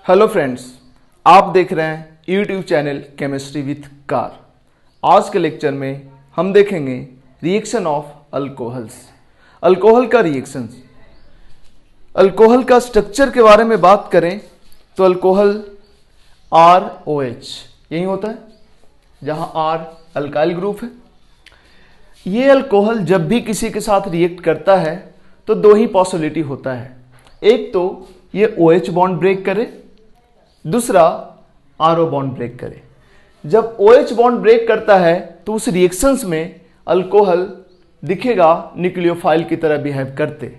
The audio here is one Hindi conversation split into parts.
हेलो फ्रेंड्स, आप देख रहे हैं YouTube channel chemistry with car. आज के लेक्चर में हम देखेंगे रिएक्शन ऑफ अल्कोहल्स। अल्कोहल का रिएक्शंस। अल्कोहल का स्ट्रक्चर के बारे में बात करें तो अल्कोहल ROH यही होता है, जहां R अल्काइल ग्रुप है। ये अल्कोहल जब भी किसी के साथ रिएक्ट करता है तो दो ही पॉसिबिलिटी होता है, एक तो ये OH बॉन्ड ब्रेक करे, दूसरा RO बॉन्ड ब्रेक करे। जब OH बॉन्ड ब्रेक करता है तो उस रिएक्शंस में अल्कोहल दिखेगा न्यूक्लियोफाइल की तरह बिहेव करते,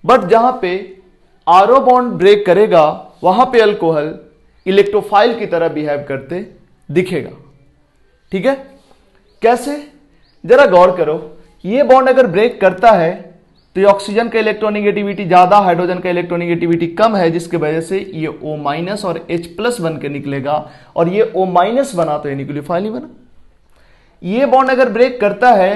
बट जहां पे RO बॉन्ड ब्रेक करेगा वहां पे अल्कोहल इलेक्ट्रोफाइल की तरह बिहेव करते दिखेगा। ठीक है, कैसे? जरा गौर करो, ये बॉन्ड अगर ब्रेक करता है तो ये ऑक्सीजन का इलेक्ट्रोनेगेटिविटी ज्यादा, हाइड्रोजन का इलेक्ट्रोनेगेटिविटी कम है, जिसकी वजह से ये O- और H+ बन के निकलेगा, और ये O- बना तो ये न्यूक्लियोफाइल ही बना। ये बॉन्ड अगर ब्रेक करता है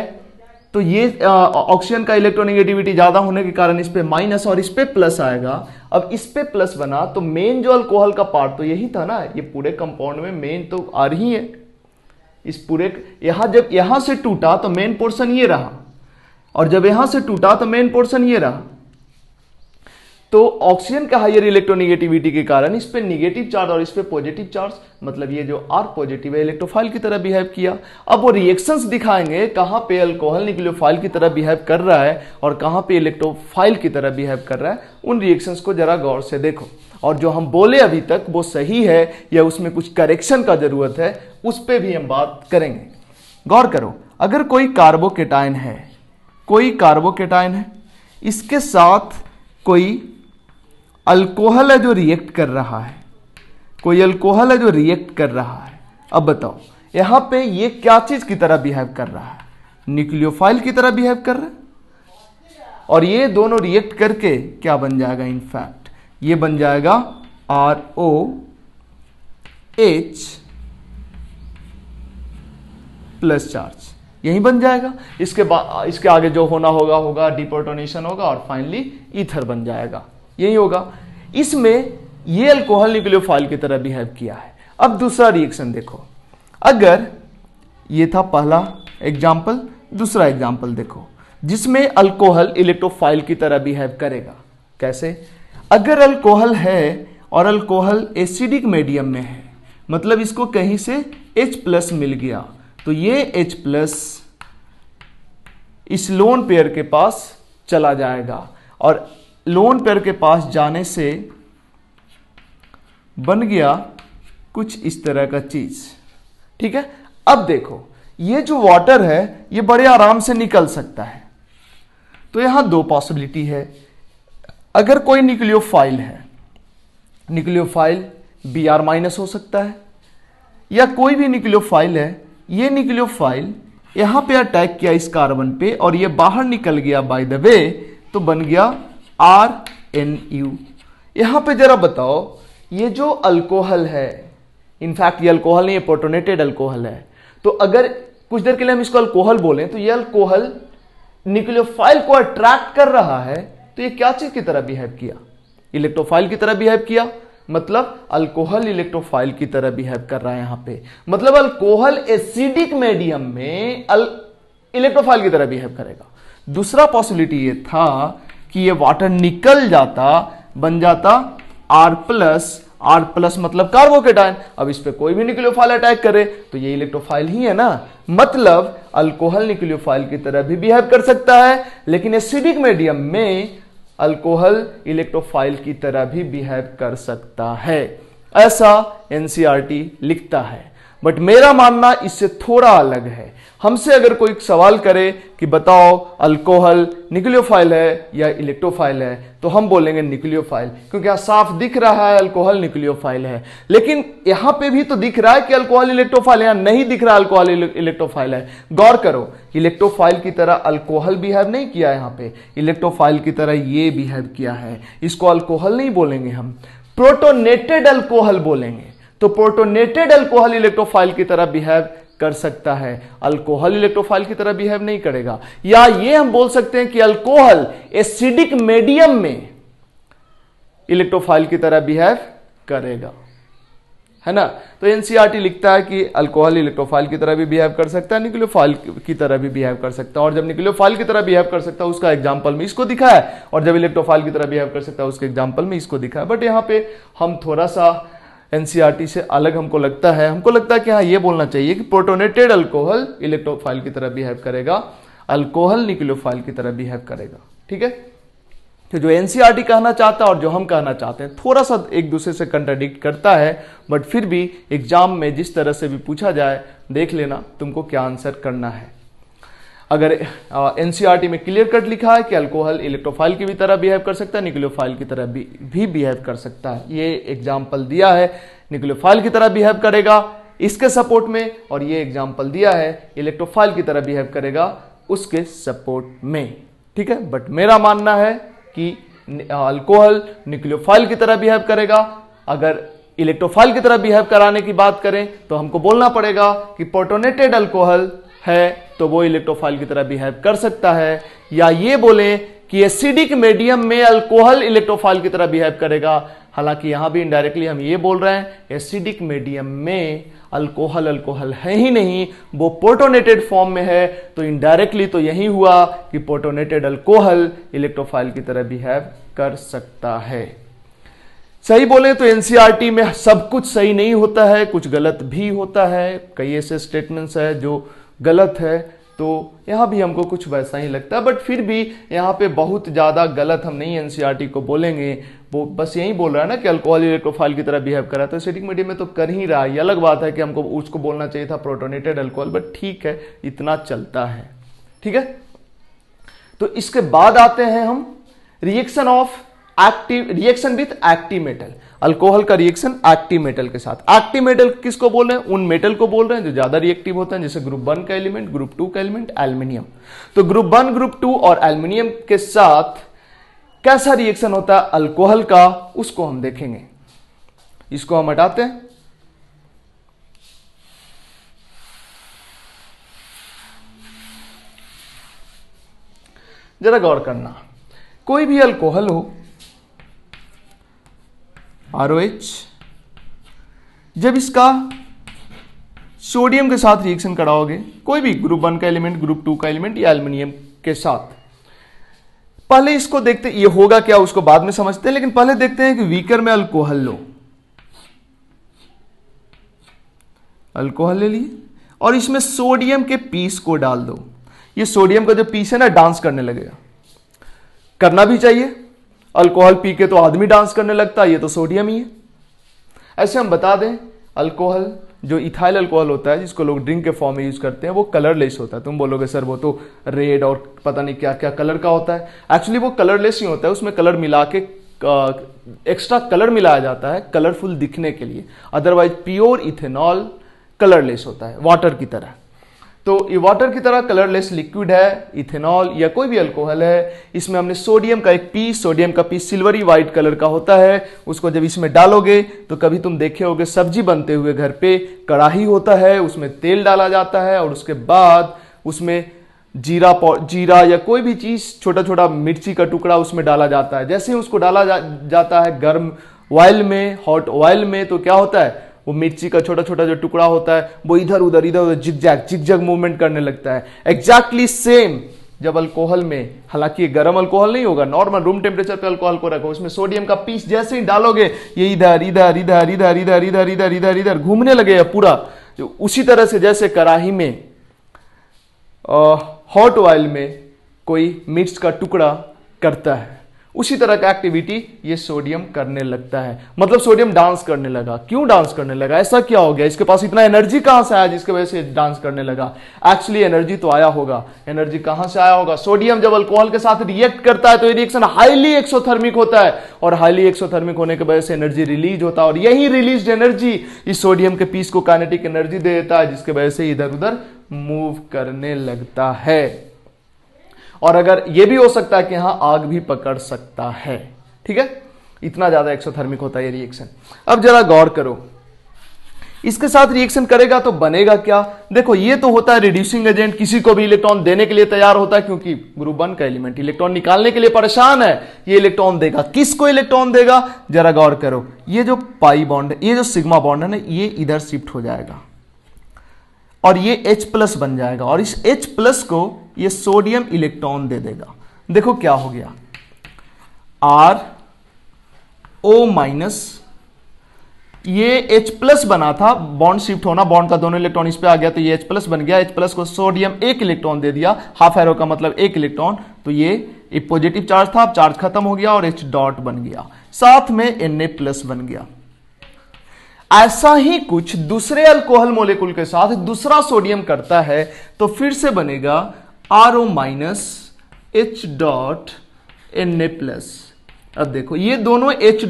तो ये ऑक्सीजन का इलेक्ट्रोनेगेटिविटी ज्यादा होने के कारण इस पे माइनस और इस पे प्लस आएगा। अब इस पे प्लस बना तो मेन जो अल्कोहल का पार्ट तो यही था ना, ये पूरे कंपाउंड में मेन तो R ही है। इस पूरे जब यहां से टूटा तो मेन पोर्शन ये रहा, और जब यहां से टूटा तो मेन पोर्शन ये रहा। तो ऑक्सीजन का हायर इलेक्ट्रोनेगेटिविटी के कारण इस पे नेगेटिव चार्ज और इस पे पॉजिटिव चार्ज, मतलब ये जो R पॉजिटिव है इलेक्ट्रोफाइल की तरह बिहेव किया। अब वो रिएक्शंस दिखाएंगे कहां पे अल्कोहल न्यूक्लियोफाइल की तरह बिहेव कर रहा है और कहां पे इलेक्ट्रोफाइल की तरह बिहेव कर रहा है। उन रिएक्शंस को जरा गौर से देखो, और जो हम बोले अभी तक वो सही है या उसमें कुछ करेक्शन का जरूरत है, उस पर भी हम बात करेंगे। गौर करो, अगर कोई कार्बोकेटाइन है, इसके साथ कोई अल्कोहल है जो रिएक्ट कर रहा है, अब बताओ यहां पे ये क्या चीज की तरह बिहेव कर रहा है? न्यूक्लियोफाइल की तरह बिहेव कर रहा है, और ये दोनों रिएक्ट करके क्या बन जाएगा? इनफैक्ट ये बन जाएगा ROH प्लस चार्ज, यही बन जाएगा। इसके आगे जो होना होगा डिप्रोटोनेशन होगा, और फाइनली ईथर बन जाएगा, यही होगा। इसमें ये अल्कोहल न्यूक्लियोफाइल की तरह बिहेव किया है। अब दूसरा रिएक्शन देखो, अगर ये था पहला एग्जांपल, दूसरा एग्जांपल देखो जिसमें अल्कोहल इलेक्ट्रोफाइल की तरह बिहेव करेगा। कैसे? अगर अल्कोहल है और अल्कोहल एसिडिक मीडियम में है, मतलब इसको कहीं से H+ मिल गया, तो ये H+ इस लोन पेयर के पास चला जाएगा, और लोन पेयर के पास जाने से बन गया कुछ इस तरह का चीज। ठीक है, अब देखो ये जो वाटर है ये बड़े आराम से निकल सकता है। तो यहां दो पॉसिबिलिटी है। अगर कोई न्यूक्लियोफाइल है, न्यूक्लियोफाइल Br- हो सकता है, या कोई भी न्यूक्लियोफाइल है, ये न्यूक्लियोफाइल यहां पे अटैक किया इस कार्बन पे और ये बाहर निकल गया बाय द वे, तो बन गया RNU। यहां पे जरा बताओ, ये जो अल्कोहल है, इनफैक्ट ये अल्कोहल नहीं, ये प्रोटोनेटेड अल्कोहल है, तो अगर कुछ देर के लिए हम इसको अल्कोहल बोलें तो ये अल्कोहल न्यूक्लियोफाइल को अट्रैक्ट कर रहा है, तो ये क्या चीज की तरह बिहेव किया? इलेक्ट्रोफाइल की तरह बिहेव किया, मतलब अल्कोहल इलेक्ट्रोफाइल की तरह बिहेव कर रहा है यहां पे, मतलब अल्कोहल एसिडिक मीडियम में इलेक्ट्रोफाइल की तरह बिहेव करेगा। दूसरा पॉसिबिलिटी ये था कि ये वाटर निकल जाता, बन जाता R+ मतलब कार्बोकेटाइन। अब इस पे कोई भी न्यूक्लियोफाइल अटैक करे तो ये इलेक्ट्रोफाइल ही है ना, मतलब अल्कोहल न्यूक्लियोफाइल की तरह भी बिहेव कर सकता है, लेकिन एसिडिक मीडियम में अल्कोहल इलेक्ट्रोफाइल की तरह भी बिहेव कर सकता है, ऐसा NCERT लिखता है। बट मेरा मानना इससे थोड़ा अलग है। हमसे अगर कोई सवाल करे कि बताओ अल्कोहल न्यूक्लियोफाइल है या इलेक्ट्रोफाइल है, तो हम बोलेंगे न्यूक्लियोफाइल, क्योंकि यहां साफ दिख रहा है अल्कोहल न्यूक्लियोफाइल है। लेकिन यहां पे भी तो दिख रहा है कि अल्कोहल इलेक्ट्रोफाइल है, यहां नहीं दिख रहा अल्कोहल इलेक्ट्रोफाइल है। गौर करो, इलेक्ट्रोफाइल की तरह अल्कोहल बिहेव नहीं किया, यहां पे इलेक्ट्रोफाइल की तरह ये बिहेव किया है। इसको अल्कोहल नहीं बोलेंगे, हम प्रोटोनेटेड अल्कोहल बोलेंगे। तो प्रोटोनेटेड अल्कोहल इलेक्ट्रोफाइल की तरह बिहेव कर सकता है, अल्कोहल इलेक्ट्रोफाइल की तरह बिहेव नहीं करेगा। या ये हम बोल सकते हैं कि अल्कोहल एसिडिक मीडियम में इलेक्ट्रोफाइल की तरह बिहेव करेगा, है ना। तो एनसीईआरटी लिखता है कि अल्कोहल इलेक्ट्रोफाइल की तरह भी बिहेव कर सकता है, न्यूक्लियोफाइल की तरह भी बिहेव कर सकता है। और जब न्यूक्लियोफाइल की तरह बिहेव कर सकता है उसका एग्जांपल में इसको दिखा है, और जब इलेक्ट्रोफाइल की तरह बिहेव कर सकता है उसके एग्जांपल में इसको दिखा है। बट यहाँ पे हम थोड़ा सा एनसीईआरटी से अलग हमको लगता है कि हाँ ये बोलना चाहिए कि प्रोटोनेटेड अल्कोहल इलेक्ट्रोफाइल की तरह बिहेव करेगा, अल्कोहल न्यूक्लियोफाइल की तरह बिहेव करेगा। ठीक है, तो जो एनसीईआरटी कहना चाहता है और जो हम कहना चाहते हैं थोड़ा सा एक दूसरे से कंट्राडिक्ट करता है, बट फिर भी एग्जाम में जिस तरह से भी पूछा जाए देख लेना तुमको क्या आंसर करना है। अगर एनसीईआरटी में क्लियर कट लिखा है कि अल्कोहल इलेक्ट्रोफाइल की भी तरह बिहेव कर सकता है, न्यूक्लियोफाइल की तरह भी बिहेव कर सकता है, ये एग्जाम्पल दिया है न्यूक्लियोफाइल की तरह बिहेव करेगा इसके सपोर्ट में, और ये एग्जाम्पल दिया है इलेक्ट्रोफाइल की तरह बिहेव करेगा उसके सपोर्ट में। ठीक है, बट मेरा मानना है कि अल्कोहल न्यूक्लियोफाइल की तरह बिहेव करेगा। अगर इलेक्ट्रोफाइल की तरह बिहेव कराने की बात करें तो हमको बोलना पड़ेगा कि प्रोटोनेटेड अल्कोहल है तो वो इलेक्ट्रोफाइल की तरह बिहेव कर सकता है, या ये बोलें कि एसिडिक मीडियम में अल्कोहल इलेक्ट्रोफाइल की तरह बिहेव करेगा। हालांकि यहां भी इनडायरेक्टली हम ये बोल रहे हैं एसिडिक मीडियम में अल्कोहल है ही नहीं, वो प्रोटोनेटेड फॉर्म में है, तो इनडायरेक्टली तो यही हुआ कि प्रोटोनेटेड अल्कोहल इलेक्ट्रोफाइल की तरह बिहेव कर सकता है। सही बोले तो एनसीईआरटी में सब कुछ सही नहीं होता है, कुछ गलत भी होता है, कई ऐसे स्टेटमेंट्स है जो गलत है, तो यहां भी हमको कुछ वैसा ही लगता है। बट फिर भी यहां पे बहुत ज्यादा गलत हम नहीं एनसीईआरटी को बोलेंगे, वो बस यही बोल रहा है ना कि अल्कोहल इलेक्ट्रोफाइल की तरह बिहेव कर रहा है, तो एसिडिक मीडियम में तो कर ही रहा है। ये अलग बात है कि हमको उसको बोलना चाहिए था प्रोटोनेटेड अल्कोहल, बट ठीक है इतना चलता है। ठीक है, तो इसके बाद आते हैं हम reaction with active metal. Alcohol का रिएक्शन एक्टिव मेटल के साथ। एक्टिव मेटल किसको बोल रहे हैं? उन मेटल को बोल रहे हैं जो ज्यादा रिएक्टिव होते हैं, जैसे ग्रुप 1 का एलिमेंट, ग्रुप 2 का एलिमेंट, एल्युमिनियम। तो ग्रुप 1, ग्रुप 2 और एल्युमिनियम के साथ कैसा रिएक्शन होता है अल्कोहल का, उसको हम देखेंगे। इसको हम हटाते हैं। जरा गौर करना, कोई भी अल्कोहल हो ROH, जब इसका सोडियम के साथ रिएक्शन कराओगे, कोई भी ग्रुप 1 का एलिमेंट, ग्रुप 2 का एलिमेंट या एल्युमिनियम के साथ, पहले इसको देखते ये होगा क्या उसको बाद में समझते हैं, लेकिन पहले देखते हैं कि बीकर में अल्कोहल लो, अल्कोहल ले लिए और इसमें सोडियम के पीस को डाल दो। ये सोडियम का जो पीस है ना डांस करने लगेगा, करना भी चाहिए, अल्कोहल पी के तो आदमी डांस करने लगता है, ये तो सोडियम ही है। ऐसे हम बता दें अल्कोहल जो इथाइल अल्कोहल होता है जिसको लोग ड्रिंक के फॉर्म में यूज करते हैं वो कलरलेस होता है। तुम बोलोगे सर वो तो रेड और पता नहीं क्या क्या कलर का होता है, एक्चुअली वो कलरलेस ही होता है, उसमें कलर मिला के एक्स्ट्रा कलर मिलाया जाता है कलरफुल दिखने के लिए। अदरवाइज प्योर इथेनॉल कलरलेस होता है वाटर की तरह। तो ये वाटर की तरह कलरलेस लिक्विड है इथेनॉल या कोई भी अल्कोहल है। इसमें हमने सोडियम का एक पीस, सोडियम का पीस सिल्वरी व्हाइट कलर का होता है, उसको जब इसमें डालोगे तो कभी तुम देखे होगे सब्जी बनते हुए घर पे कढ़ाई होता है, उसमें तेल डाला जाता है और उसके बाद उसमें जीरा या कोई भी चीज, छोटा छोटा मिर्ची का टुकड़ा उसमें डाला जाता है। जैसे ही उसको डाला जाता है गर्म ऑयल में, हॉट ऑयल में, तो क्या होता है वो मिर्ची का छोटा छोटा जो टुकड़ा होता है वो इधर उधर जिगजैग मूवमेंट करने लगता है। एग्जैक्टली सेम जब अल्कोहल में, हालांकि ये गर्म अल्कोहल नहीं होगा, नॉर्मल रूम टेम्परेचर पे अल्कोहल को रखो, उसमें सोडियम का पीस जैसे ही डालोगे ये इधर इधर इधर इधर इधर इधर इधर इधर इधर घूमने लगेगा पूरा। जो उसी तरह से जैसे कढ़ाई में हॉट ऑयल में कोई मिर्च का टुकड़ा करता है, उसी तरह का एक्टिविटी ये सोडियम करने लगता है। मतलब सोडियम डांस करने लगा। क्यों डांस करने लगा? ऐसा क्या हो गया? इसके पास इतना एनर्जी कहां से आया जिसकी वजह से डांस करने लगा? एक्चुअली एनर्जी तो आया होगा। एनर्जी कहां से आया होगा? सोडियम जब अल्कोहल के साथ रिएक्ट करता है तो ये रिएक्शन हाईली एक्सोथर्मिक होता है और हाईली एक्सोथर्मिक होने की वजह से एनर्जी रिलीज होता है और यही रिलीज एनर्जी इस सोडियम के पीस को काइनेटिक एनर्जी दे देता है जिसकी वजह से इधर उधर मूव करने लगता है। और अगर यह भी हो सकता है कि यहां आग भी पकड़ सकता है। ठीक है, इतना ज्यादा एक्सोथर्मिक होता है ये रिएक्शन। अब जरा गौर करो, इसके साथ रिएक्शन करेगा तो बनेगा क्या? देखो ये तो होता है रिड्यूसिंग एजेंट, किसी को भी इलेक्ट्रॉन देने के लिए तैयार होता है, क्योंकि ग्रुप 1 का एलिमेंट इलेक्ट्रॉन निकालने के लिए परेशान है, ये इलेक्ट्रॉन देगा। किसको इलेक्ट्रॉन देगा? जरा गौर करो, ये जो पाई बॉन्ड है, ये जो सिग्मा बॉन्ड है ना, ये इधर शिफ्ट हो जाएगा और ये H+ बन जाएगा, और इस H+ को ये सोडियम इलेक्ट्रॉन दे देगा। देखो क्या हो गया, RO-, ये H+ बना था, बॉन्ड शिफ्ट होना, बॉन्ड का दोनों इलेक्ट्रॉन इस पे आ गया तो ये H+ बन गया। H+ को सोडियम 1 इलेक्ट्रॉन दे दिया, हाफ एरो का मतलब 1 इलेक्ट्रॉन, तो ये पॉजिटिव चार्ज था, अब चार्ज खत्म हो गया और H डॉट बन गया, साथ में Na+ बन गया। ऐसा ही कुछ दूसरे अल्कोहल मोलेकुल के साथ दूसरा सोडियम करता है तो फिर से बनेगा RO- H डॉट Na+। अब देखो ये दोनों H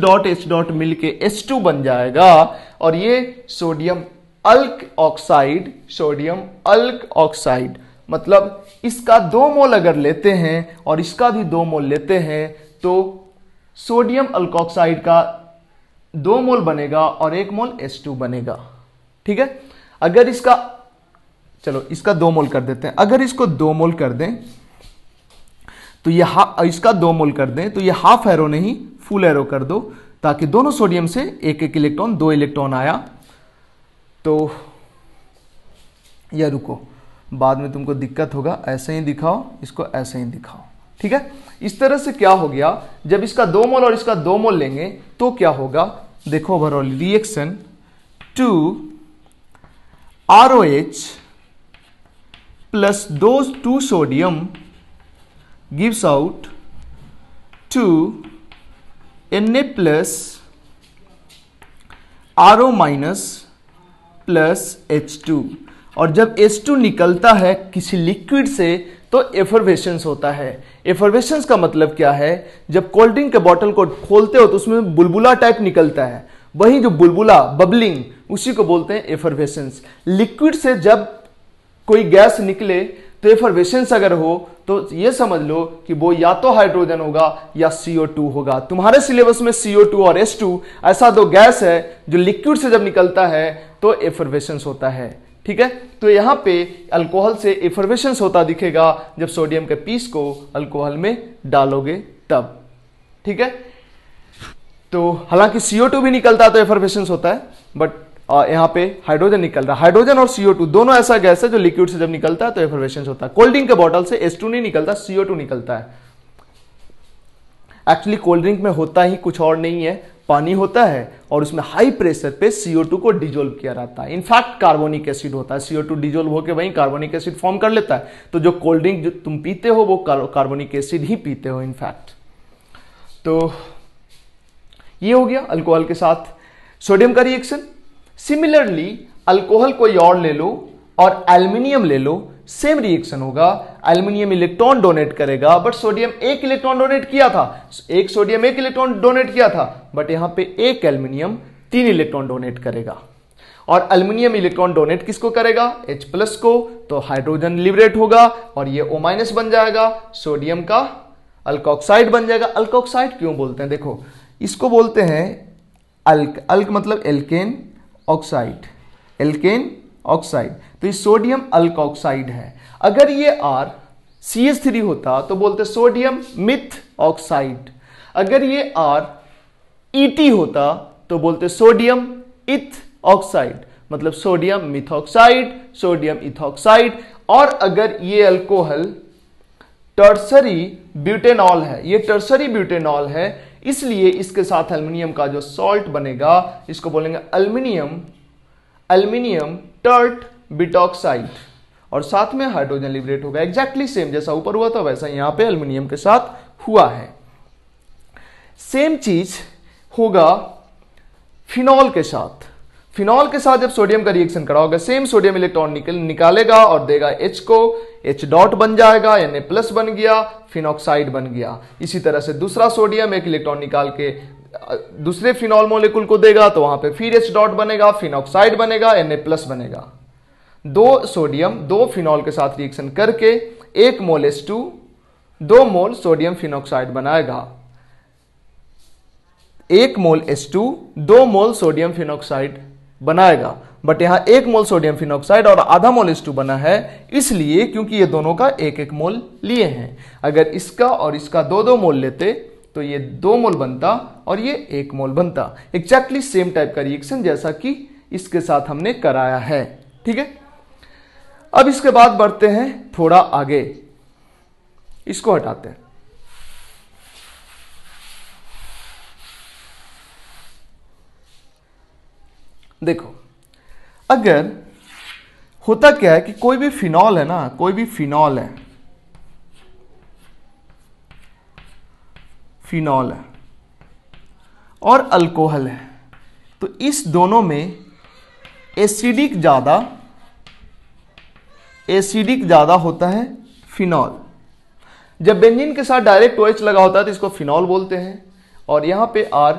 डॉट मिलके H2 बन जाएगा, और ये सोडियम अल्क ऑक्साइड, मतलब इसका 2 मोल अगर लेते हैं और इसका भी 2 मोल लेते हैं तो सोडियम अल्कोक्साइड का 2 मोल बनेगा और 1 मोल H2 बनेगा। ठीक है, अगर इसका, चलो इसका 2 मोल कर देते हैं, अगर इसको 2 मोल कर दें तो ये इसका 2 मोल कर दें तो ये हाफ एरो नहीं फुल एरो कर दो, ताकि दोनों सोडियम से 1 इलेक्ट्रॉन, 2 इलेक्ट्रॉन आया। तो या रुको, बाद में तुमको दिक्कत होगा, ऐसे ही दिखाओ, इसको ऐसे ही दिखाओ। ठीक है, इस तरह से क्या हो गया, जब इसका 2 मोल और इसका 2 मोल लेंगे तो क्या होगा, देखो overall reaction 2 ROH plus 2 sodium gives out 2 Na plus RO minus plus H2, और जब H2 निकलता है किसी लिक्विड से तो एफरवेसेंस होता है। एफरवेसेंस का मतलब क्या है, जब कोल्ड ड्रिंक के बॉटल को खोलते हो तो उसमें बुलबुला टाइप निकलता है, वही जो बुलबुला बबलिंग, उसी को बोलते हैं एफरवेसेंस। लिक्विड से जब कोई गैस निकले तो एफरवेसेंस अगर हो तो ये समझ लो कि वो या तो हाइड्रोजन होगा या CO2 होगा। तुम्हारे सिलेबस में CO2 और H2 ऐसा 2 गैस है जो लिक्विड से जब निकलता है तो एफरवेसेंस होता है। ठीक है, तो यहां पे अल्कोहल से एफरवेसेंस होता दिखेगा जब सोडियम के पीस को अल्कोहल में डालोगे तब। ठीक है, तो हालांकि CO2 भी निकलता है तो एफरवेसेंस होता है, बट यहाँ पे हाइड्रोजन निकल रहा है। हाइड्रोजन और CO2 दोनों ऐसा गैस है जो लिक्विड से जब निकलता है तो एफरवेसेंस होता है। कोल्ड ड्रिंक के बॉटल से H2 नहीं निकलता, CO2 निकलता है। एक्चुअली कोल्ड ड्रिंक में होता ही कुछ और नहीं है, पानी होता है और उसमें हाई प्रेशर पे CO2 को डिजोल्व किया रहता है। इनफैक्ट कार्बोनिक एसिड होता है, CO2 डिजोल्व होकर वहीं कार्बोनिक एसिड फॉर्म कर लेता है। तो जो कोल्ड ड्रिंक जो तुम पीते हो वो कार्बोनिक एसिड ही पीते हो इनफैक्ट। तो ये हो गया अल्कोहल के साथ सोडियम का रिएक्शन। सिमिलरली अल्कोहल कोई और ले लो और एल्युमिनियम ले लो, सेम रिएक्शन होगा। एल्युमिनियम इलेक्ट्रॉन डोनेट करेगा, बट सोडियम 1 इलेक्ट्रॉन डोनेट किया था, एक सोडियम 1 इलेक्ट्रॉन डोनेट किया था, बट यहां पे एक एल्युमिनियम 3 इलेक्ट्रॉन डोनेट करेगा। और एल्युमिनियम इलेक्ट्रॉन डोनेट किसको करेगा? H+ को, तो हाइड्रोजन लिबरेट होगा और ये O- बन जाएगा, सोडियम का अल्कोक्साइड बन जाएगा। अल्कोक्साइड क्यों बोलते हैं? देखो इसको बोलते हैं अल्क, अल्क मतलब एल्केन ऑक्साइड, एल्केन ऑक्साइड, तो ये सोडियम अल्कोक्साइड है। अगर ये R CH3 होता तो बोलते सोडियम मिथ ऑक्साइड। अगर ये R ET होता तो बोलते सोडियम इथ ऑक्साइड, मतलब सोडियम मिथॉक्साइड, सोडियम इथॉक्साइड। और अगर ये अल्कोहल टर्सरी ब्यूटेनॉल है, ये टर्सरी ब्यूटेनॉल है, इसलिए इसके साथ एल्युमिनियम का जो सॉल्ट बनेगा इसको बोलेंगे एल्युमिनियम टर्ट बिटॉक्साइड, और साथ में हाइड्रोजन लिबरेट होगा। एग्जैक्टली सेम जैसा ऊपर हुआ था वैसा यहां पे एल्युमिनियम के साथ हुआ है। सेम चीज होगा फिनॉल के साथ। फिनॉल के साथ जब सोडियम का रिएक्शन करा होगा, सेम सोडियम इलेक्ट्रॉन निकालेगा और देगा H को, H डॉट बन जाएगा, Na+ बन गया, फिनॉक्साइड बन गया। इसी तरह से दूसरा सोडियम 1 इलेक्ट्रॉन निकाल के दूसरे फिनॉल मोलेकुल को देगा तो वहां पे फिर H डॉट बनेगा, फिनॉक्साइड बनेगा, Na+ बनेगा। 2 सोडियम 2 फिनॉल के साथ रिएक्शन करके 1 मोल H2 2 मोल सोडियम फिनॉक्साइड बनाएगा। 1 मोल H2 2 मोल सोडियम फिनॉक्साइड बनाएगा। बट यहां 1 मोल सोडियम फिनॉक्साइड और आधा मोल H2 बना है, इसलिए क्योंकि ये दोनों का 1-1 मोल लिए हैं। अगर इसका और इसका 2-2 मोल लेते तो ये 2 मोल बनता और ये 1 मोल बनता। एग्जैक्टली सेम टाइप का रिएक्शन जैसा कि इसके साथ हमने कराया है। ठीक है, अब इसके बाद बढ़ते हैं थोड़ा आगे, इसको हटाते हैं। देखो, अगर होता क्या है कि कोई भी फिनॉल है ना, कोई भी फिनॉल है, फिनॉल है और अल्कोहल है, तो इस दोनों में एसिडिक ज्यादा होता है फिनॉल। जब बेंजीन के साथ डायरेक्ट OH लगा होता है तो इसको फिनॉल बोलते हैं, और यहां पे R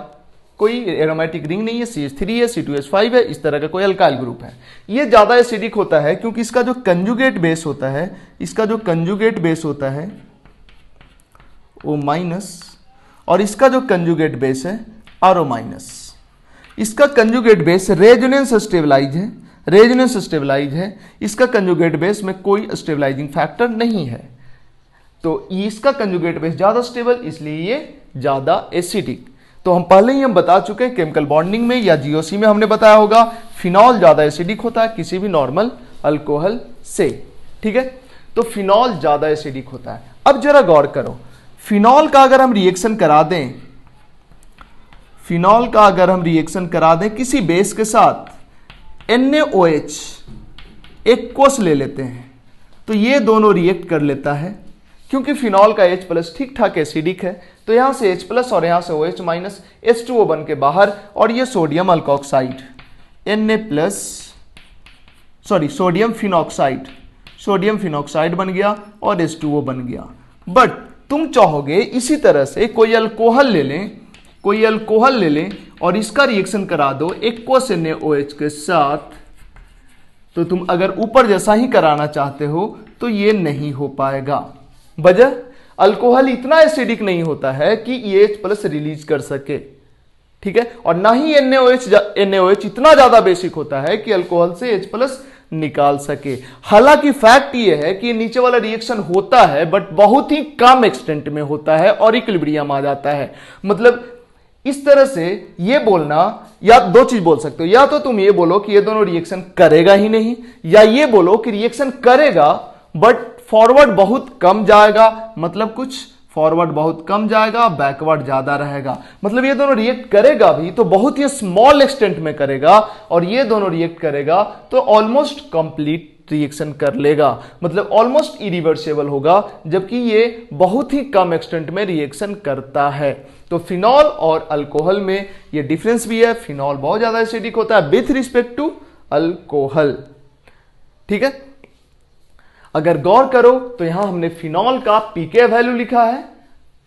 कोई एरोमेटिक रिंग नहीं है, CH3 है, C2H5 है, इस तरह का कोई अल्काइल ग्रुप है। ये ज्यादा एसिडिक होता है क्योंकि इसका जो कंजुगेट बेस होता है, इसका जो कंजुगेट बेस होता है O-, और इसका जो कंजुगेट बेस है RO-। इसका कंजुगेट बेस रेजोनेंस स्टेबलाइज है, इसका कंजुगेट बेस में कोई स्टेबलाइजिंग फैक्टर नहीं है, तो इसका कंजुगेट बेस ज्यादा स्टेबल, इसलिए ये ज्यादा एसिडिक। तो हम पहले ही बता चुके हैं, केमिकल बॉन्डिंग में या GOC में हमने बताया होगा, फिनॉल ज्यादा एसिडिक होता है किसी भी नॉर्मल अल्कोहल से। ठीक है, तो फिनॉल ज्यादा एसिडिक होता है। अब जरा गौर करो, फिनॉल का अगर हम रिएक्शन करा दें किसी बेस के साथ, NaOH एक्वस ले लेते हैं, तो ये दोनों रिएक्ट कर लेता है। क्योंकि फिनॉल का H+ ठीक ठाक एसिडिक है, तो यहां से H+ और यहां से OH- H2O बन के बाहर, और ये सोडियम अल्कोक्साइड सोडियम फिनॉक्साइड बन गया और H2O बन गया। बट तुम चाहोगे इसी तरह से कोई अल्कोहल ले लें और इसका रिएक्शन करा दो एक्वस NaOH के साथ, तो तुम अगर ऊपर जैसा ही कराना चाहते हो तो ये नहीं हो पाएगा। वजह, अल्कोहल इतना एसिडिक नहीं होता है कि ये H+ रिलीज कर सके। ठीक है, और ना ही NaOH इतना ज्यादा बेसिक होता है कि अल्कोहल से H+ निकाल सके। हालांकि फैक्ट ये है कि नीचे वाला रिएक्शन होता है बट बहुत ही कम एक्सटेंट में होता है और इक्विलिब्रियम आ जाता है। मतलब इस तरह से ये बोलना, या दो चीज बोल सकते हो, या तो तुम ये बोलो कि ये दोनों रिएक्शन करेगा ही नहीं, या ये बोलो कि रिएक्शन करेगा बट फॉरवर्ड बहुत कम जाएगा। मतलब कुछ फॉरवर्ड बहुत कम जाएगा, बैकवर्ड ज्यादा रहेगा। मतलब ये दोनों रिएक्ट करेगा भी तो बहुत ही स्मॉल एक्सटेंट में करेगा, और ये दोनों रिएक्ट करेगा तो ऑलमोस्ट कंप्लीट रिएक्शन कर लेगा, मतलब ऑलमोस्ट इरिवर्सिबल होगा, जबकि ये बहुत ही कम एक्सटेंट में रिएक्शन करता है। तो फिनॉल और अल्कोहल में ये डिफरेंस भी है, फिनॉल बहुत ज्यादा एसिडिक होता है विथ रिस्पेक्ट टू अल्कोहल। ठीक है, अगर गौर करो तो यहां हमने फिनॉल का पीके वैल्यू लिखा है,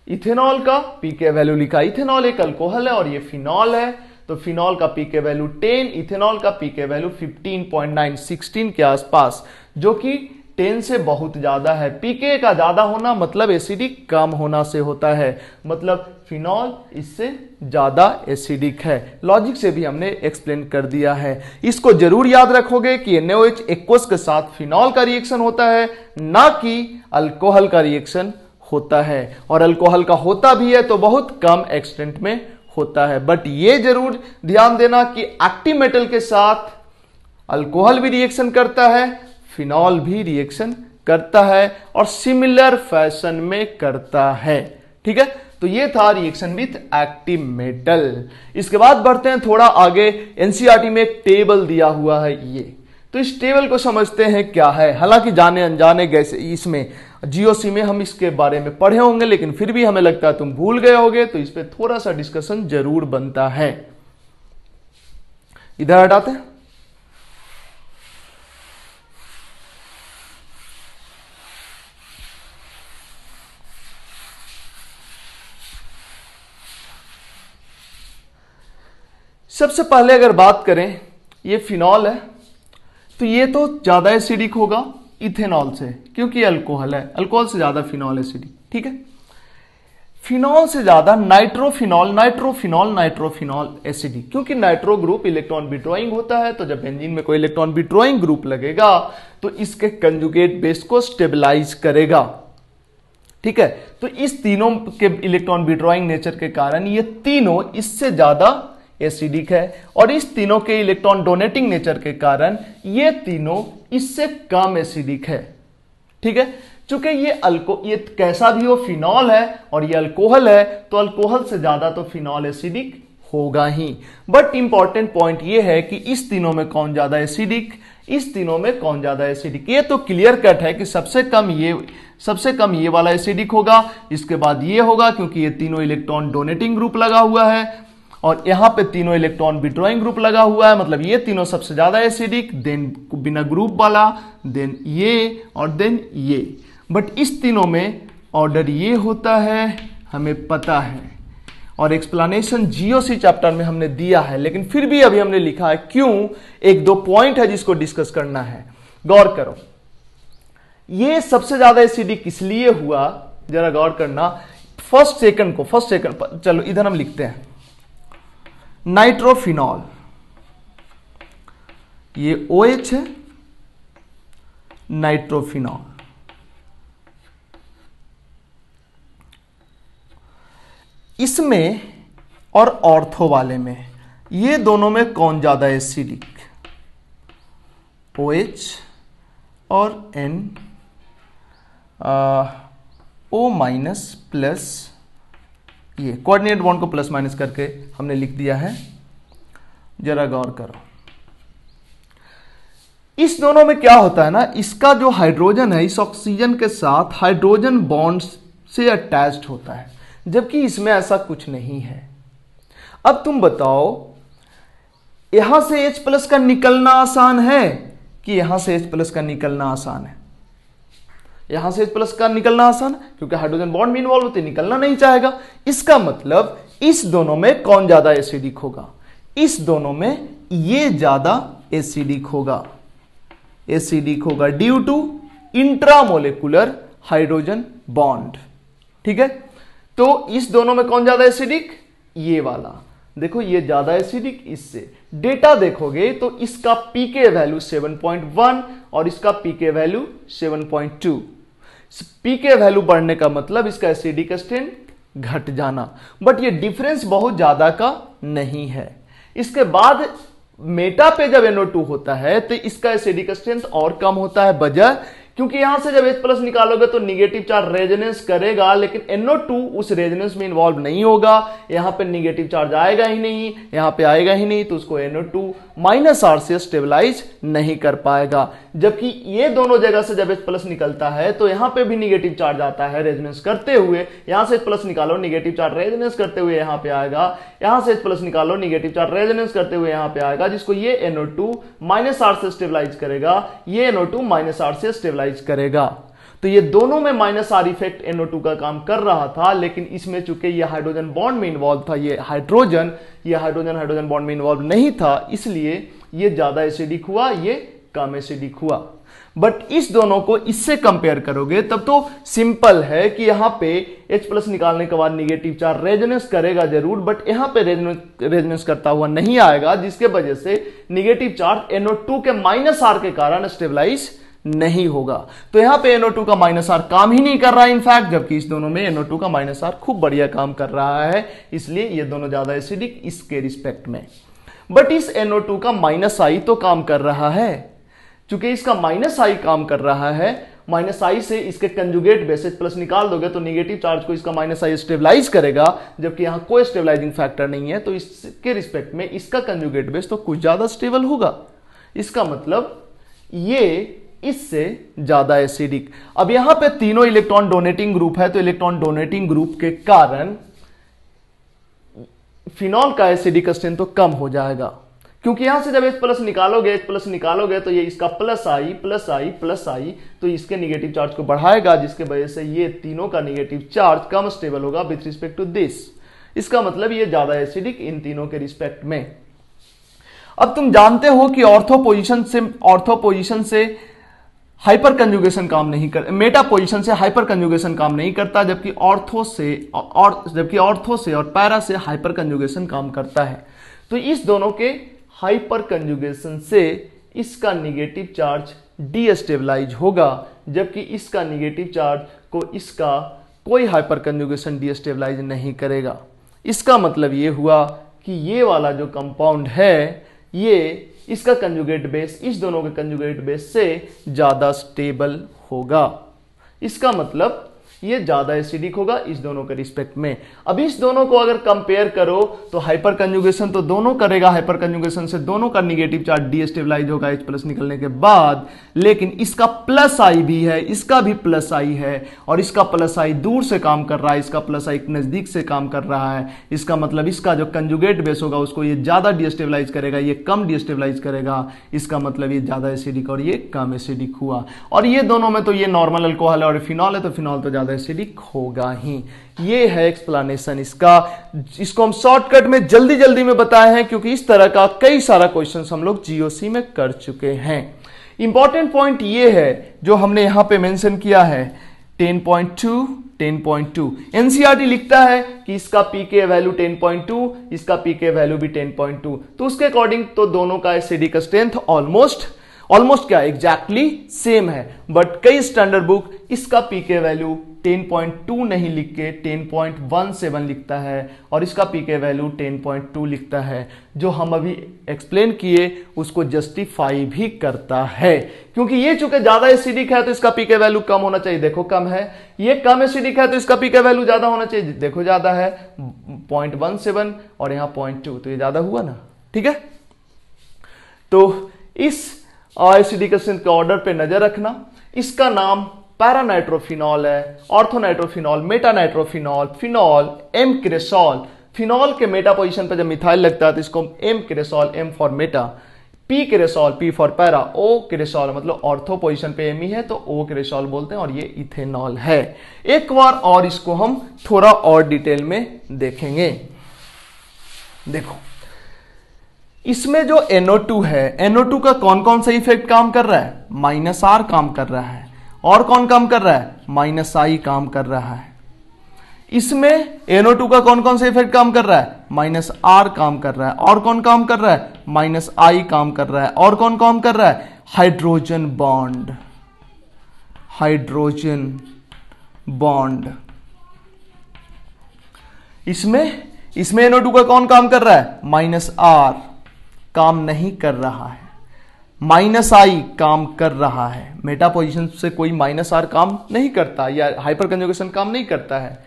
इथेनॉल का पीके वैल्यू लिखा। इथेनॉल एक अल्कोहल है और ये फिनॉल है, तो फिनॉल का पीके वैल्यू 10, इथेनॉल का पीके वैल्यू 15.9, 16 के आसपास, जो कि 10 से बहुत ज्यादा है। पीके का ज्यादा होना मतलब एसिडिक कम होना से होता है, मतलब फिनॉल इससे ज्यादा एसिडिक है। लॉजिक से भी हमने एक्सप्लेन कर दिया है। इसको जरूर याद रखोगे कि NaOH एक्वस के साथ फिनॉल का रिएक्शन होता है, ना कि अल्कोहल का रिएक्शन होता है, और अल्कोहल का होता भी है तो बहुत कम एक्सटेंट में होता है। बट ये जरूर ध्यान देना कि एक्टिव मेटल के साथ अल्कोहल भी रिएक्शन करता है, फिनॉल भी रिएक्शन करता है, और सिमिलर फैशन में करता है। ठीक है, तो ये था रिएक्शन विथ एक्टिव मेटल। इसके बाद बढ़ते हैं थोड़ा आगे। एनसीईआरटी में एक टेबल दिया हुआ है ये, तो इस टेबल को समझते हैं क्या है। हालांकि जाने अनजाने गैस इसमें GOC में हम इसके बारे में पढ़े होंगे, लेकिन फिर भी हमें लगता है तुम भूल गए होगे, तो इस पे थोड़ा सा डिस्कशन जरूर बनता है। इधर हटाते हैं। सबसे पहले अगर बात करें, ये फिनॉल है तो ये तो ज्यादा एसिडिक होगा इथेनॉल से, क्योंकि अल्कोहल है, अल्कोहल से ज्यादा फिनॉल एसिडिक। ठीक है, फिनॉल से ज्यादा नाइट्रोफिनॉल नाइट्रोफिनॉल नाइट्रोफिनॉल एसिडिक, क्योंकि नाइट्रो ग्रुप इलेक्ट्रॉन विड्रॉइंग होता है, तो जब बेंजीन में कोई इलेक्ट्रॉन विड्रॉइंग ग्रुप लगेगा तो इसके कंजुगेट बेस को स्टेबलाइज करेगा। ठीक है, तो इस तीनों के इलेक्ट्रॉन विड्रॉइंग नेचर के कारण ये तीनों इससे ज्यादा एसिडिक है, और इस तीनों के इलेक्ट्रॉन डोनेटिंग नेचर के कारण ये तीनों इससे कम एसिडिक है। ठीक है, चूंकि ये कैसा भी हो फिनॉल है और ये अल्कोहल है, तो अल्कोहल से ज्यादा तो फिनॉल एसिडिक होगा ही। बट इंपॉर्टेंट पॉइंट ये है कि इस तीनों में कौन ज्यादा एसिडिक, इस तीनों में कौन ज्यादा एसिडिक। ये तो क्लियर कट है कि सबसे कम ये वाला एसिडिक होगा, इसके बाद ये होगा, क्योंकि ये तीनों इलेक्ट्रॉन डोनेटिंग ग्रुप लगा हुआ है और यहां पे तीनों इलेक्ट्रॉन विड्रॉइंग ग्रुप लगा हुआ है, मतलब ये तीनों सबसे ज्यादा एसिडिक, देन बिना ग्रुप वाला, देन ये और देन ये। बट इस तीनों में ऑर्डर ये होता है, हमें पता है, और एक्सप्लेनेशन जीओसी चैप्टर में हमने दिया है, लेकिन फिर भी अभी हमने लिखा है क्यों, एक दो पॉइंट है जिसको डिस्कस करना है। गौर करो, ये सबसे ज्यादा एसिडिक इसलिए हुआ, जरा गौर करना, फर्स्ट सेकंड चलो इधर हम लिखते हैं नाइट्रोफिनॉल, ये OH है, नाइट्रोफिनॉल। इसमें और ऑर्थो वाले में, ये दोनों में कौन ज्यादा एसिडिक, OH और O माइनस प्लस, ये कोऑर्डिनेट बॉन्ड को प्लस माइनस करके हमने लिख दिया है। जरा गौर करो, इस दोनों में क्या होता है ना, इसका जो हाइड्रोजन है इस ऑक्सीजन के साथ हाइड्रोजन बॉन्ड से अटैच्ड होता है, जबकि इसमें ऐसा कुछ नहीं है। अब तुम बताओ, यहां से H+ का निकलना आसान है कि यहां से H+ का निकलना आसान है? यहां से H+ का निकलना आसान है, क्योंकि हाइड्रोजन बॉन्ड में इन्वॉल्व होते, निकलना नहीं चाहेगा। इसका मतलब इस दोनों में कौन ज्यादा एसिडिक होगा, इस दोनों में ये ज्यादा एसिडिक होगा, ड्यू टू इंट्रामोलेकुलर हाइड्रोजन बॉन्ड। ठीक है, तो इस दोनों में कौन ज्यादा एसिडिक, ये वाला। देखो ये ज्यादा एसिडिक, इससे डेटा देखोगे तो इसका पीके वैल्यू 7.1 और इसका पीके वैल्यू 7.2। पीके वैल्यू बढ़ने का मतलब इसका एसिडिक स्ट्रेंथ घट जाना, बट ये डिफरेंस बहुत ज्यादा का नहीं है। इसके बाद मेटा पे जब NO2 होता है तो इसका एसिडिक स्ट्रेंथ और कम होता है, वजह क्योंकि यहां से जब H+ निकालोगे तो निगेटिव चार्ज रेजोनेंस करेगा, लेकिन NO2 उस रेजोनेंस में इन्वॉल्व नहीं होगा, यहां पे निगेटिव चार्ज आएगा ही नहीं, यहां पे आएगा ही नहीं, तो उसको NO2 -R से स्टेबलाइज नहीं कर पाएगा। जबकि ये दोनों जगह से जब H+ निकलता है तो यहां पे भी निगेटिव चार्ज आता है रेजोनेंस करते हुए, यहां से H+ निकालो निगेटिव चार्ज रेजोनेंस करते हुए यहां पे आएगा, यहां से H+ निकालो निगेटिव चार्ज रेजोनेंस करते हुए यहां पे आएगा, जिसको ये NO2 -R से स्टेबलाइज करेगा, ये NO2 -R से स्टेबलाइज करेगा। तो ये दोनों में -R इफेक्ट NO2 का काम कर रहा था, लेकिन इसमें चूंकि ये हाइड्रोजन बॉन्ड में इन्वॉल्व था, ये हाइड्रोजन बॉन्ड में इन्वॉल्व नहीं था, इसलिए ये ज्यादा एसिडिक हुआ, ये कम एसिडिक हुआ। बट इस दोनों को इससे कंपेयर करोगे तब तो सिंपल है कि यहां पे H+ निकालने के बाद निगेटिव चार्ज रेजोनेंस करेगा जरूर, बट यहां पे रेजोनेंस करता हुआ नहीं आएगा, जिसके वजह से निगेटिव चार्ज NO2 के -R के कारण स्टेबलाइज नहीं होगा। तो यहां पे NO2 का -R काम ही नहीं कर रहा है इनफैक्ट, जबकि इस दोनों में NO2 का -R खूब बढ़िया काम कर रहा है, इसलिए ये दोनों ज्यादा एसिडिक इसके रिस्पेक्ट में। बट इस NO2 का -I तो काम कर रहा है, चूंकि इसका -I काम कर रहा है, -I से इसके कंजुगेट बेस H+ निकाल दोगे तो निगेटिव चार्ज को इसका -I स्टेबलाइज करेगा, जबकि यहां कोई स्टेबलाइजिंग फैक्टर नहीं है, तो इसके रिस्पेक्ट में इसका कंजुगेट बेस तो कुछ ज्यादा स्टेबल होगा। इसका मतलब ये इससे ज्यादा एसिडिक। अब यहां पे तीनों इलेक्ट्रॉन डोनेटिंग ग्रुप है, तो इलेक्ट्रॉन डोनेटिंग ग्रुप के कारण फिनॉल का एसिडिक स्ट्रेंथ तो कम हो जाएगा, क्योंकि यहां से जब H+ निकालोगे तो ये इसका +I तो इसके निगेटिव चार्ज को बढ़ाएगा, जिसके वजह से ये तीनों का निगेटिव चार्ज कम स्टेबल होगा विथ रिस्पेक्ट टू दिस। इसका मतलब ये ज्यादा एसिडिक इन तीनों के रिस्पेक्ट में। अब तुम जानते हो कि ऑर्थो पोजीशन से हाइपर कंजुगेशन काम नहीं कर, मेटा पोजीशन से हाइपर कंजुगेशन काम नहीं करता, जबकि ऑर्थो से और पैरा से हाइपर कंजुगेशन काम करता है। तो इस दोनों के हाइपर कंजुगेशन से इसका निगेटिव चार्ज डीस्टेबलाइज होगा, जबकि इसका निगेटिव चार्ज को इसका कोई हाइपर कंजुगेशन डीस्टेबलाइज नहीं करेगा। इसका मतलब ये हुआ कि ये वाला जो कंपाउंड है, ये इसका कंजुगेट बेस इस दोनों के कंजुगेट बेस से ज्यादा स्टेबल होगा। इसका मतलब ये ज्यादा एसिडिक होगा इस दोनों के रिस्पेक्ट में। अब इस दोनों को अगर कंपेयर करो तो हाइपर कंजुगेशन तो दोनों करेगा, हाइपर कंजुगेशन से दोनों का निगेटिव चार्ज डीस्टेबलाइज होगा H प्लस निकलने के बाद, लेकिन इसका प्लस आई भी है, इसका भी प्लस आई है, और इसका प्लस आई दूर से काम कर रहा है, इसका प्लस आई नजदीक से काम कर रहा है। इसका मतलब इसका जो कंजुगेट बेस होगा उसको ये ज्यादा डीस्टेबलाइज करेगा, ये कम डीस्टेबलाइज करेगा। इसका मतलब ये ज्यादा एसिडिक और ये कम एसिडिक हुआ। और ये दोनों में तो ये नॉर्मल अल्कोहल है और फिनॉल है, तो फिनॉल तो ज्यादा एसिडिक होगा ही। ये है एक्सप्लेनेशन इसका। इसको हम शॉर्टकट में जल्दी जल्दी में बताए हैं, क्योंकि इस तरह का कई सारा क्वेश्चन हम लोग जीओसी में कर चुके हैं। इंपॉर्टेंट पॉइंट ये है जो हमने यहां पे मेंशन किया है 10.2 एनसीईआरटी लिखता है कि इसका पीके वैल्यू 10.2, इसका पीके वैल्यू भी 10.2, तो उसके अकॉर्डिंग तो दोनों का एसिडिक स्ट्रेंथ ऑलमोस्ट क्या एग्जैक्टली सेम है। बट कई स्टैंडर्ड बुक इसका पीके वैल्यू 10.2 नहीं लिख के 10.17 लिखता है और इसका पीके वैल्यू 10.2 लिखता है। जो हम अभी एक्सप्लेन किए उसको जस्टिफाई भी करता है, क्योंकि ये चूंकि ज्यादा एसिडिक है तो इसका पीके वैल्यू कम होना चाहिए, देखो कम है। ये कम एसिडिक है तो इसका पीके वैल्यू ज्यादा होना चाहिए, देखो ज्यादा है 0.17 और यहां 0.2, तो ये ज्यादा हुआ ना। ठीक है, तो इस एसिडिक स्ट्रेंथ के ऑर्डर पे नजर रखना। इसका नाम पैरानाइट्रोफिनॉल है, orthonitrophenol, metanitrophenol, phenol, m cresol. Phenol के मेटा पोजीशन पे जब मिथाइल लगता है तो इसको m cresol, m for meta, p cresol, p for para, o cresol मतलब ऑर्थो पोजीशन पे एम ही है तो ओ क्रेसॉल बोलते हैं, और ये इथेनॉल है। एक बार और इसको हम थोड़ा और डिटेल में देखेंगे। देखो इसमें जो NO2 है, NO2 का कौन कौन सा इफेक्ट काम कर रहा है? -R काम कर रहा है, और कौन काम कर रहा है? -I काम कर रहा है। इसमें NO2 का कौन कौन सा इफेक्ट काम कर रहा है? -R काम कर रहा है, और कौन काम कर रहा है? -I काम कर रहा है, और कौन काम कर रहा है? Hydrogen bond, hydrogen bond. इसमें NO2 का कौन काम कर रहा है? -R काम नहीं कर रहा है, -I काम कर रहा है। मेटा पोजीशन से कोई -R काम नहीं करता या हाइपर कंजुगेशन काम नहीं करता है।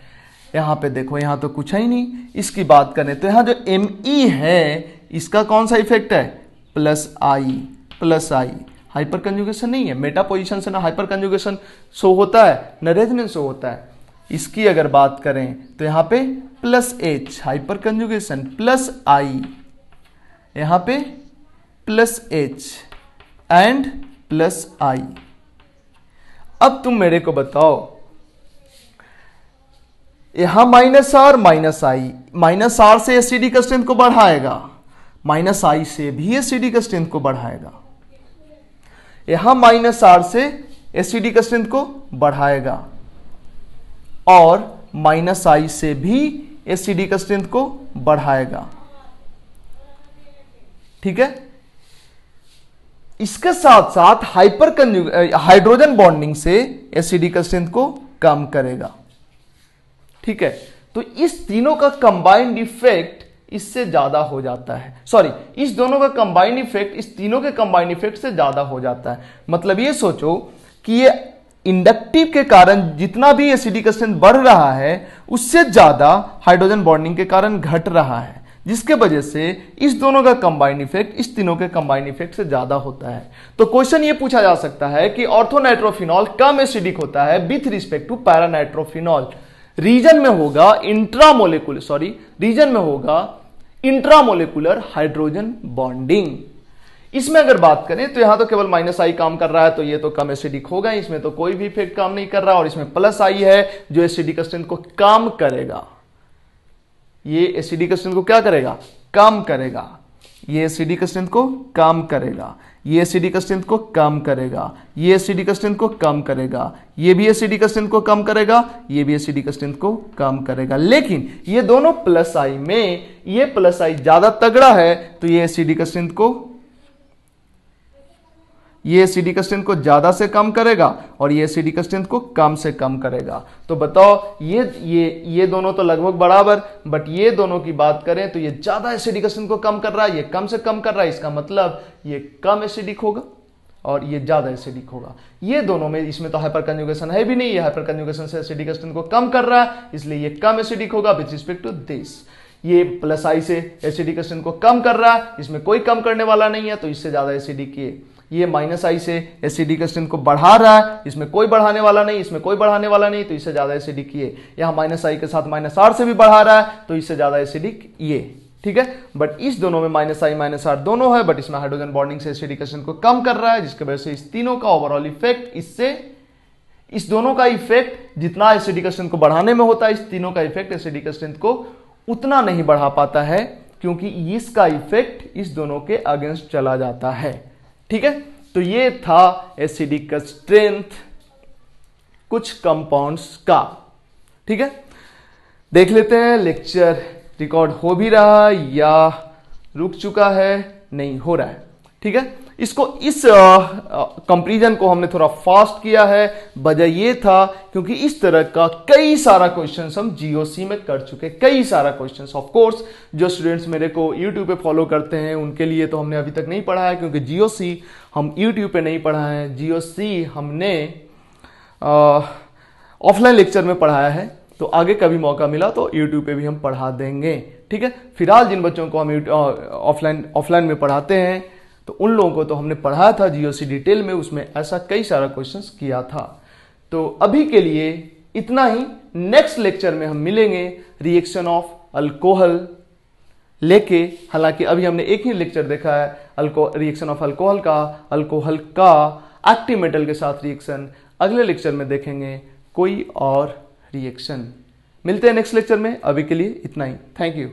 यहां पे देखो, यहां तो कुछ है ही नहीं। इसकी बात करें तो यहां जो Me है इसका कौन सा इफेक्ट है? +I, हाइपर कंजुगेशन नहीं है। मेटा पोजीशन से ना हाइपर कंजुगेशन शो होता है ना रेजोनेंस शो होता है। इसकी अगर बात करें तो यहां पे +H हाइपर कंजुगेशन, +I यहां पे +H एंड +I। अब तुम मेरे को बताओ, यहां -R, -I से एसिडिक स्ट्रेंथ को बढ़ाएगा, -I से भी एसिडिक स्ट्रेंथ को बढ़ाएगा। यहां -R से एसिडिक स्ट्रेंथ को बढ़ाएगा और -I से भी एसिडिक स्ट्रेंथ को बढ़ाएगा। ठीक है, इसके साथ साथ हाइड्रोजन बॉन्डिंग से एसिडिक स्ट्रेंथ को कम करेगा। ठीक है, तो इस तीनों का कंबाइंड इफेक्ट इससे ज्यादा हो जाता है। सॉरी, इस दोनों का कंबाइंड इफेक्ट इस तीनों के कंबाइंड इफेक्ट से ज्यादा हो जाता है। मतलब ये सोचो कि ये इंडक्टिव के कारण जितना भी एसिडिक स्ट्रेंथ बढ़ रहा है उससे ज्यादा हाइड्रोजन बॉन्डिंग के कारण घट रहा है, जिसके वजह से इस दोनों का कंबाइंड इफेक्ट इस तीनों के कंबाइंड इफेक्ट से ज्यादा होता है। तो क्वेश्चन ये पूछा जा सकता है कि ऑर्थोनाइट्रोफिनॉल कम एसिडिक होता है with respect to paranitrophenol. Reason में होगा इंट्रामोलिकुलर हाइड्रोजन बॉन्डिंग। इसमें अगर बात करें तो यहां तो केवल -I काम कर रहा है, तो ये तो कम एसिडिक होगा, इसमें तो कोई भी इफेक्ट काम नहीं कर रहा, और इसमें +I है जो एसिडिक स्ट्रेंथ को कम करेगा। ये एसिडिक स्ट्रेंथ को क्या करेगा? कम करेगा। ये एसिडिक का स्ट्रेंथ को कम करेगा, ये एसिडिक का स्ट्रेंथ को कम करेगा, ये एसिडिक का स्ट्रेंथ को कम करेगा, ये भी एसिडिक का स्ट्रेंथ को कम करेगा, ये भी एसिडिक का स्ट्रेंथ को कम करेगा। लेकिन ये दोनों प्लस आई में ये प्लस आई ज्यादा तगड़ा है तो ये एसिडिक का स्ट्रेंथ को ज्यादा से कम करेगा और ये एसिडिक का स्ट्रेंथ को कम से कम करेगा। तो बताओ ये दोनों तो लगभग बराबर, बट ये दोनों की बात करें तो ये ज्यादा एसिडिक का स्ट्रेंथ को कम कर रहा है, ये कम से कम कर रहा है, इसका मतलब ये कम एसिडिक होगा और ये ज्यादा एसिडिक होगा। ये दोनों में, इसमें तो हाइपर कंजुगेशन है भी नहीं, ये हाइपर कंजुगेशन से एसिडिक का स्ट्रेंथ को कम कर रहा है, इसलिए ये कम एसिडिक होगा विद रिस्पेक्ट टू दिस। ये प्लस आई से एसिडिक का स्ट्रेंथ को कम कर रहा है, इसमें कोई कम करने वाला नहीं है तो इससे ज्यादा एसिडिक। ये माइनस आई से एसिडिक का स्ट्रेंथ को बढ़ा रहा है, इसमें कोई बढ़ाने वाला नहीं, इसमें कोई बढ़ाने वाला नहीं तो इससे ज्यादा एसिडिक ये। यहां माइनस आई के साथ माइनस आर से भी बढ़ा रहा है तो इससे ज्यादा एसिडिक ये। ठीक है, बट इस दोनों में माइनस आई माइनस आर दोनों है, बट इसमें हाइड्रोजन बॉन्डिंग से एसिडिक का स्ट्रेंथ को कम कर रहा है, जिसकी वजह से इस तीनों का ओवरऑल इफेक्ट इस दोनों का इफेक्ट जितना एसिडिक का स्ट्रेंथ को बढ़ाने में होता है, इस तीनों का इफेक्ट एसिडिक का स्ट्रेंथ को उतना नहीं बढ़ा पाता है, क्योंकि इसका इफेक्ट इस दोनों के अगेंस्ट चला जाता है। ठीक है, तो ये था एसिडिक का स्ट्रेंथ कुछ कंपाउंड्स का। ठीक है, देख लेते हैं लेक्चर रिकॉर्ड हो भी रहा या रुक चुका है, नहीं हो रहा है। ठीक है, इसको इस कंपैरिजन को हमने थोड़ा फास्ट किया है, वजह ये था क्योंकि इस तरह का कई सारा क्वेश्चंस हम जीओसी में कर चुके, कई सारा क्वेश्चंस। ऑफ कोर्स जो स्टूडेंट्स मेरे को यूट्यूब पे फॉलो करते हैं उनके लिए तो हमने अभी तक नहीं पढ़ा है, क्योंकि जीओसी हम यूट्यूब पे नहीं पढ़ा है, जीओसी हमने ऑफलाइन लेक्चर में पढ़ाया है, तो आगे कभी मौका मिला तो यूट्यूब पे भी हम पढ़ा देंगे। ठीक है, फिलहाल जिन बच्चों को हम ऑफलाइन में पढ़ाते हैं तो उन लोगों को तो हमने पढ़ाया था जीओसी डिटेल में, उसमें ऐसा कई सारा क्वेश्चंस किया था। तो अभी के लिए इतना ही, नेक्स्ट लेक्चर में हम मिलेंगे रिएक्शन ऑफ अल्कोहल लेके। हालांकि अभी हमने एक ही लेक्चर देखा है रिएक्शन ऑफ अल्कोहल का एक्टिव मेटल के साथ रिएक्शन। अगले लेक्चर में देखेंगे कोई और रिएक्शन। मिलते हैं नेक्स्ट लेक्चर में, अभी के लिए इतना ही। Thank you.